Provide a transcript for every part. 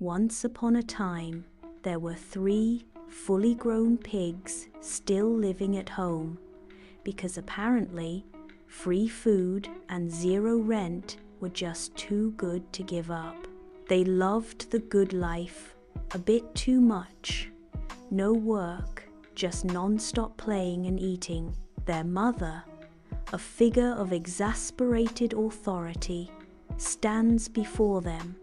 Once upon a time, there were 3 fully grown pigs still living at home, because apparently free food and 0 rent were just too good to give up. They loved the good life a bit too much. No work, just non-stop playing and eating. Their mother, a figure of exasperated authority, stands before them,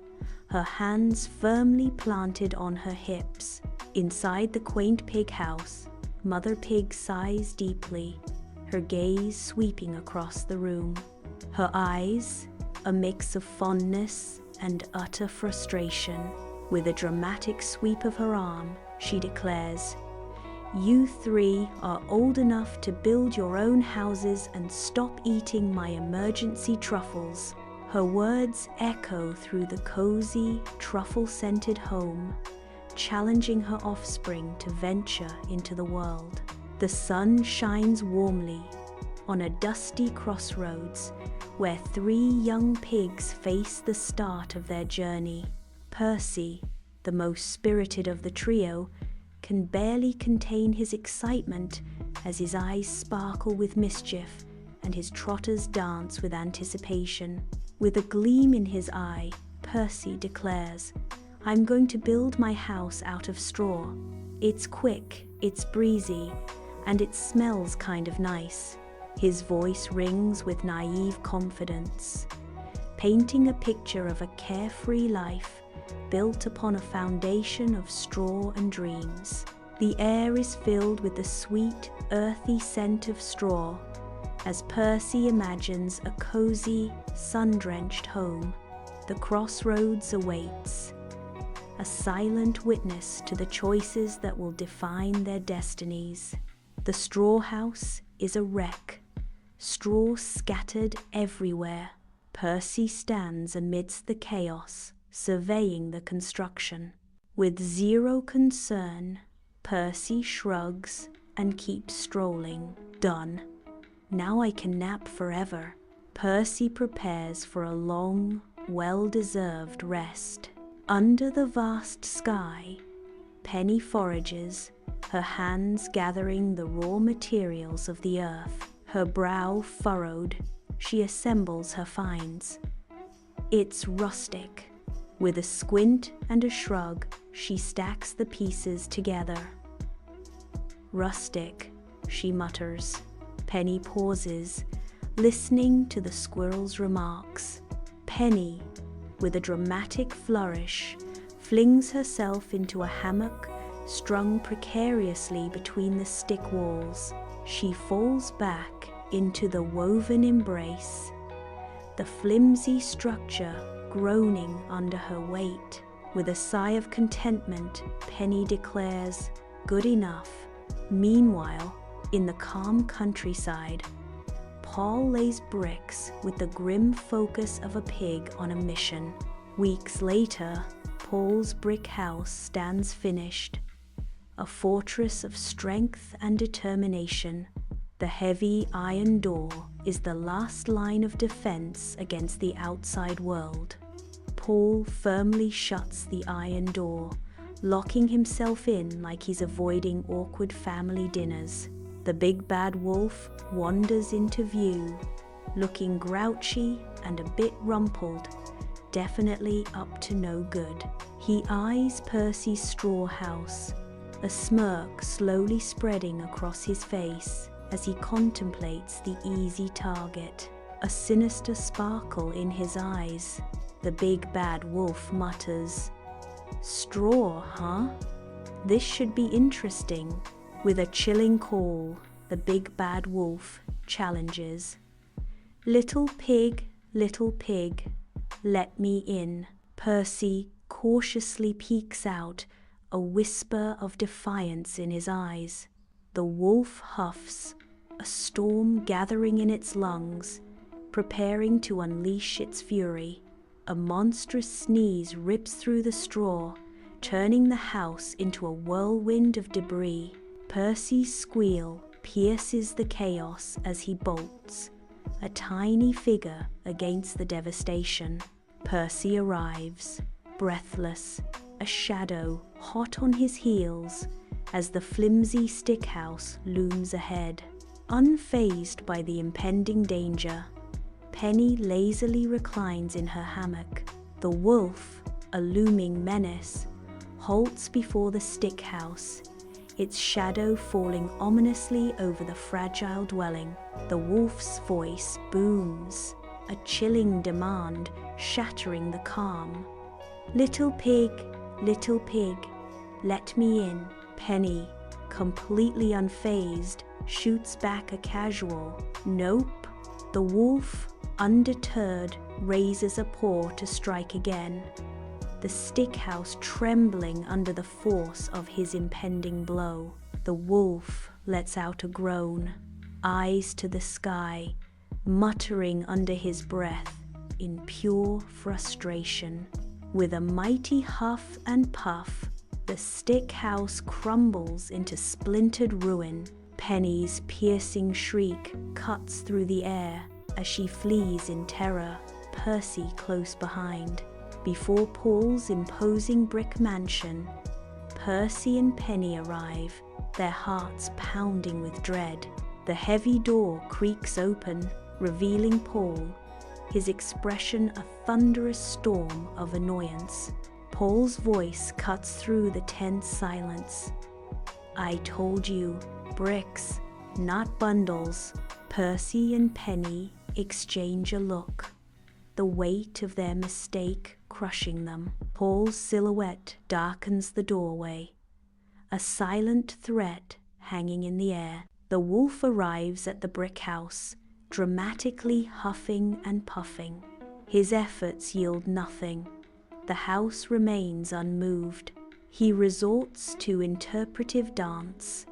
her hands firmly planted on her hips. Inside the quaint pig house, Mother Pig sighs deeply, her gaze sweeping across the room. Her eyes, a mix of fondness and utter frustration. With a dramatic sweep of her arm, she declares, "You 3 are old enough to build your own houses and stop eating my emergency truffles." Her words echo through the cozy, truffle-scented home, challenging her offspring to venture into the world. The sun shines warmly on a dusty crossroads where 3 young pigs face the start of their journey. Percy, the most spirited of the trio, can barely contain his excitement as his eyes sparkle with mischief and his trotters dance with anticipation. With a gleam in his eye, Percy declares, "I'm going to build my house out of straw. It's quick, it's breezy, and it smells kind of nice." His voice rings with naive confidence, painting a picture of a carefree life built upon a foundation of straw and dreams. The air is filled with the sweet, earthy scent of straw as Percy imagines a cozy, sun-drenched home. The crossroads awaits, a silent witness to the choices that will define their destinies. The straw house is a wreck, straw scattered everywhere. Percy stands amidst the chaos, surveying the construction. With 0 concern, Percy shrugs and keeps strolling. Done. Now I can nap forever. Percy prepares for a long, well-deserved rest. Under the vast sky, Penny forages, her hands gathering the raw materials of the earth. Her brow furrowed, she assembles her finds. It's rustic. With a squint and a shrug, she stacks the pieces together. "Rustic," she mutters. Penny pauses, listening to the squirrel's remarks. Penny, with a dramatic flourish, flings herself into a hammock strung precariously between the stick walls. She falls back into the woven embrace, the flimsy structure groaning under her weight. With a sigh of contentment, Penny declares, "Good enough." Meanwhile, in the calm countryside, Paul lays bricks with the grim focus of a pig on a mission. Weeks later, Paul's brick house stands finished, a fortress of strength and determination. The heavy iron door is the last line of defense against the outside world. Paul firmly shuts the iron door, locking himself in like he's avoiding awkward family dinners. The big bad wolf wanders into view, looking grouchy and a bit rumpled, definitely up to no good. He eyes Percy's straw house, a smirk slowly spreading across his face as he contemplates the easy target. A sinister sparkle in his eyes, the big bad wolf mutters, "Straw, huh? This should be interesting." With a chilling call, the big bad wolf challenges, little pig, let me in." Percy cautiously peeks out, a whisper of defiance in his eyes. The wolf huffs, a storm gathering in its lungs, preparing to unleash its fury. A monstrous sneeze rips through the straw, turning the house into a whirlwind of debris. Percy's squeal pierces the chaos as he bolts, a tiny figure against the devastation. Percy arrives, breathless, a shadow hot on his heels as the flimsy stick house looms ahead. Unfazed by the impending danger, Penny lazily reclines in her hammock. The wolf, a looming menace, halts before the stick house, its shadow falling ominously over the fragile dwelling. The wolf's voice booms, a chilling demand shattering the calm. Little pig, let me in." Penny, completely unfazed, shoots back a casual, "Nope." The wolf, undeterred, raises a paw to strike again, the stick house trembling under the force of his impending blow. The wolf lets out a groan, eyes to the sky, muttering under his breath in pure frustration. With a mighty huff and puff, the stick house crumbles into splintered ruin. Penny's piercing shriek cuts through the air as she flees in terror, Percy close behind. Before Paul's imposing brick mansion, Percy and Penny arrive, their hearts pounding with dread. The heavy door creaks open, revealing Paul, his expression a thunderous storm of annoyance. Paul's voice cuts through the tense silence. "I told you, bricks, not bundles." Percy and Penny exchange a look, the weight of their mistake crushing them. Paul's silhouette darkens the doorway, a silent threat hanging in the air. The wolf arrives at the brick house, dramatically huffing and puffing. His efforts yield nothing. The house remains unmoved. He resorts to interpretive dance,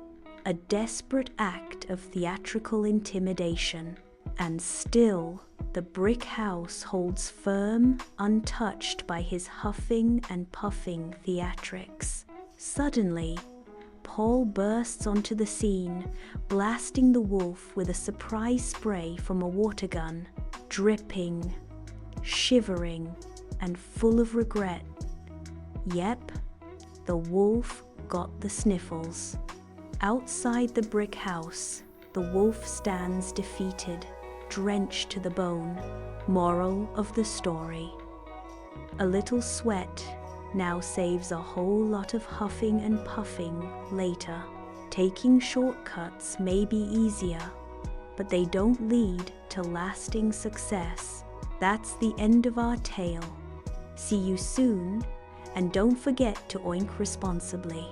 a desperate act of theatrical intimidation. And still, the brick house holds firm, untouched by his huffing and puffing theatrics. Suddenly, Paul bursts onto the scene, blasting the wolf with a surprise spray from a water gun. Dripping, shivering, and full of regret. Yep, the wolf got the sniffles. Outside the brick house, the wolf stands defeated, drenched to the bone. Moral of the story: a little sweat now saves a whole lot of huffing and puffing later. Taking shortcuts may be easier, but they don't lead to lasting success. That's the end of our tale. See you soon, and don't forget to oink responsibly.